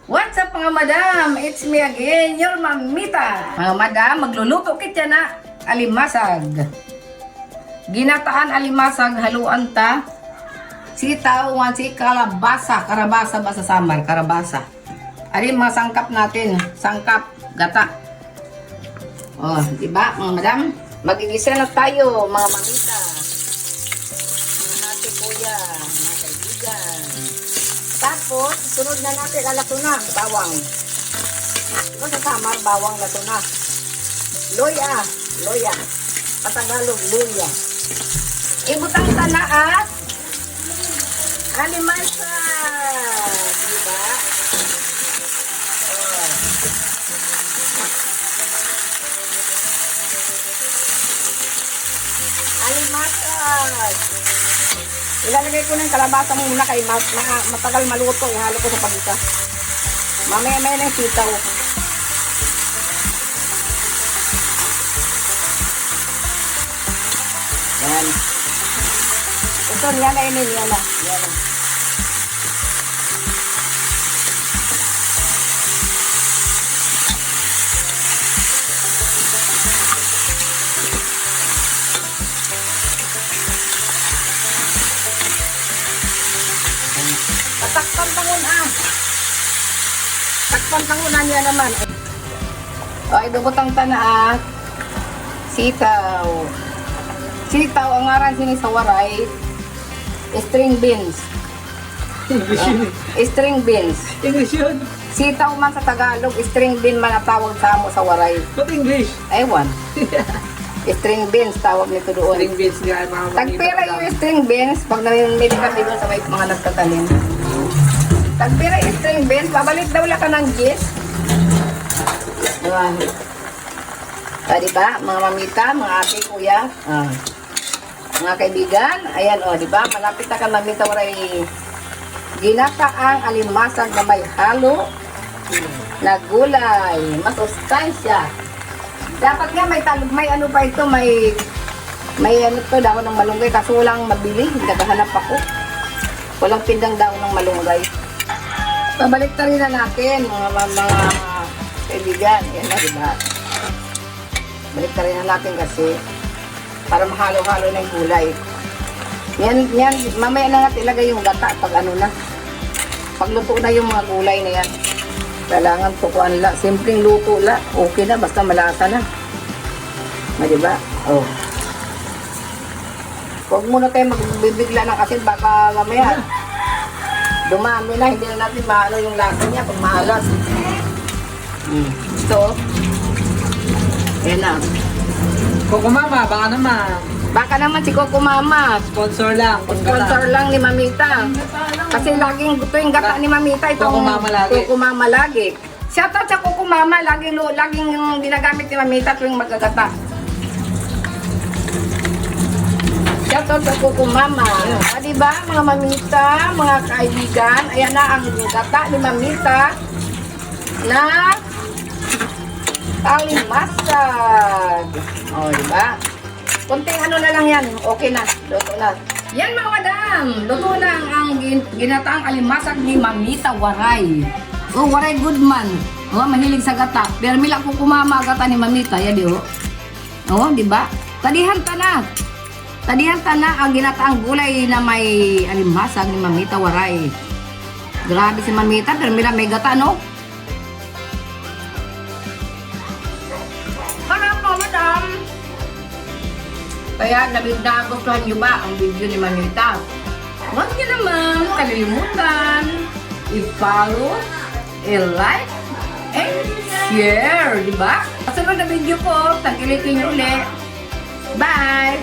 What's up mga madam? It's me again, your mamita. Mga madam, magluluto kita na alimasag. Ginataan alimasag, haluan ta. Sitaw, si kalabasa, karabasa ba sa samar, karabasa. Ari mga sangkap natin, sangkap, gata. Oh, diba mga madam? Magigisa na tayo mga mamita. Mga ate kuya, mga kaibigan. Tapos, sunod na natin alato na, bawang. Ito sa samar, bawang lato na. Loya. Patagalog, loya. Ibutang ta na at alimasa. Diba? Oh. Alimasa. Ilalagay ko ng kalabasa muna kay matagal maluto. Ihalo ko sa pagita. Mamaya-maya ng sitaw. Yan. Ito, yan na. Yan. Takpan tangunan niya naman. O, ibubutang tana sitaw. Sitaw, ang ngaran sini sa waray, string beans. English yun String beans. English yun. Sitaw man sa Tagalog, string bean man ang tawag sa amo sa waray. Ba't English? Ewan. String beans, tawag nito doon. String beans nga mga Tagpira yung string beans, pag namimili kami doon sa may mga nagtatanim. Tagpira yung string beans, babalik daw lang ka ng gis. Diba? Diba? Mga mamita, mga ate, kuya, mga kaibigan, ayan o, diba? Malapit na ka mamita, waray ginataang alimasag na may halo na gulay, masustansya. Dapat nga may ano pa ito, may ano to, daon ng malunggay, kaso walang mabili, naghahanap ako. Walang pindang daon ng malunggay. Pabalik na rin na natin, mga kaibigan. Yan na, diba? Balik na rin na natin kasi para mahalo-halo na yung gulay. Yan, mamaya na natin ilagay yung gata pag ano na. Pagluto na yung mga gulay na yan. Kailangan tukuan la. Simpleng luto la. Okay na, basta malasa na. Diba? Oh. Huwag muna tayo magbibigla ng asin, baka mamaya dumami na, hindi na natin maano yung lasa niya pag maalas. Ito. Ayan na. Coco Mama, baka naman. Baka naman si Coco Mama. Sponsor lang. Sponsor lang ni Mamita. Kasi laging gusto yung gata ni Mamita. Itong Coco Mama lagi. Coco Mama lagi. Shoutout sa Coco Mama. Laging yung ginagamit ni Mamita tuwing magagata. Shoutout sa Coco Mama. Diba mga Mamita, mga kaibigan. Ayan na ang gata ni Mamita na alimasag. O, diba? Kunting ano na lang yan. Okay na. Luto na. Yan mga madam. Luto na ang ginataang alimasag ni Mamita Waray. Oh, Waray Goodman. Oh, mahilig sa gata. Pero mila ko kumama gata ni Mamita. Yan di oh. Oh, diba? Tadihan ta na. Tadihan ta na ang ginataang gulay na may alimasag ni Mamita Waray. Grabe si Mamita. Pero mila may gata, no? Madam. Kaya nagustuhan nyo ba ang video ni Mamita? Huwag nyo naman kalimutan i-follow, i-like, and share, di ba? Kasunod na video ko, tagilitin nyo ulit. Bye!